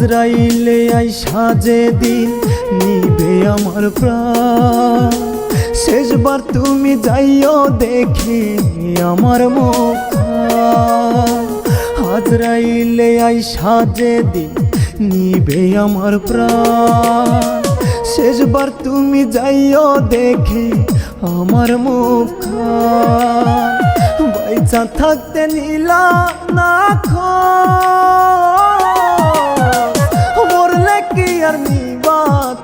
আজরাইলে আইসা যেদিন নিবে আমার প্রাণ, শেষবার তুমি যাইও দেখে আমার মুখখান। আজরাইলে আইসা যেদিন নিবে আমার প্রাণ, শেষবার তুমি যাইও দেখে আমার মুখখান। বাইচা থাকতে নিলা না মরলে কি আর নিবা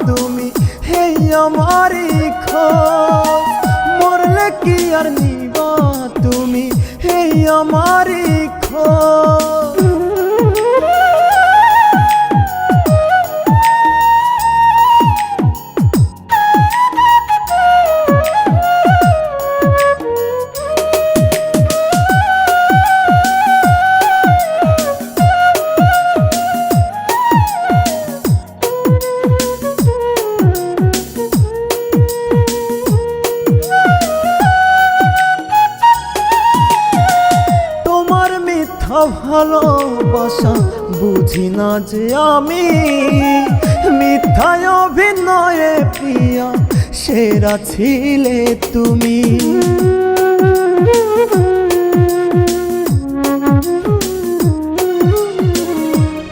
তুমি হেই আমারই খোঁজ, মরলে কি আর নিবা তুমি হেই আমারই খোঁজ। ভালোবাসা বুঝি না যে আমি, মিথ্যায় অভিনয়ে প্রিয়া সেরা ছিলে তুমি।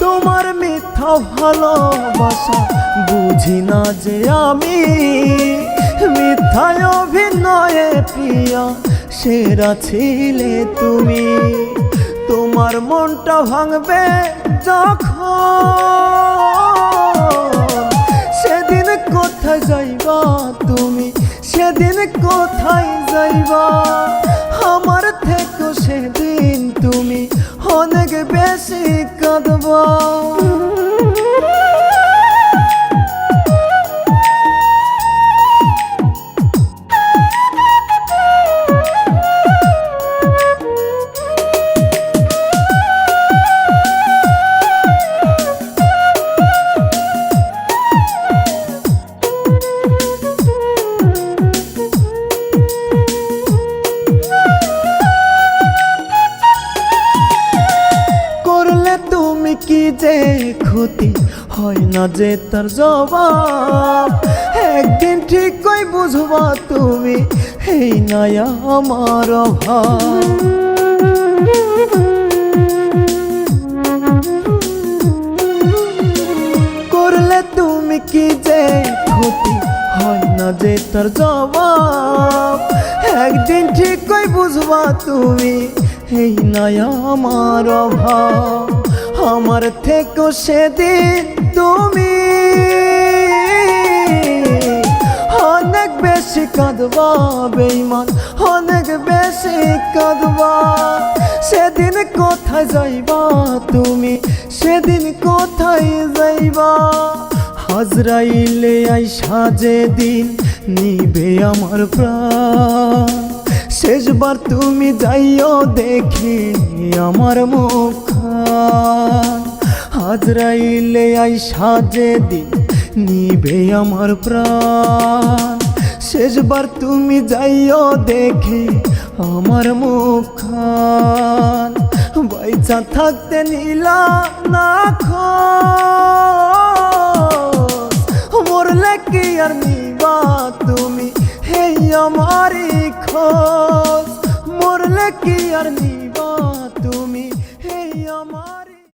তোমার মিথ্যা ভালোবাসা বুঝি না যে আমি, মিথ্যায় অভিনয়ে প্রিয়া সেরা ছিলে তুমি। তোমার মনটা ভাঙবে যখন, সেদিন কোথায় যাইবা তুমি, সেদিন কোথায় যাইবা। আমার থেকে সেদিন তুমি অনেক বেশি কাঁদবা। কি যে ক্ষতি হয় না যে তার জবাব, একদিন ঠিক কই বুঝবা তুমি এই নাই আমার অভাব। করলে তুমি কি যে ক্ষতি হয় না যে তার জবাব, একদিন ঠিক কই বুঝবা তুমি এই নাই আমার অভাব। আমার থেকে সেদিন তুমি অনেক বেশি কাঁদবা বেঈমান, অনেক বেশি কাঁদবা। সেদিন কোথায় যাইবা তুমি, সেদিন কোথায় যাইবা। আজরাইলে আইসা যেদিন নিবে আমার প্রাণ, শেষবার তুমি যাইও দেখে আমার মুখখান। আজরাইলে আইসা যেদিন নিবে আমার প্রাণ, শেষবার তুমি যাইও দেখে আমার মুখখান। বাইচা থাকতে নিলা না মরলে কি আর নিবা তুমি হেই আমারই খোঁজ, মরলে কি আর নিবা।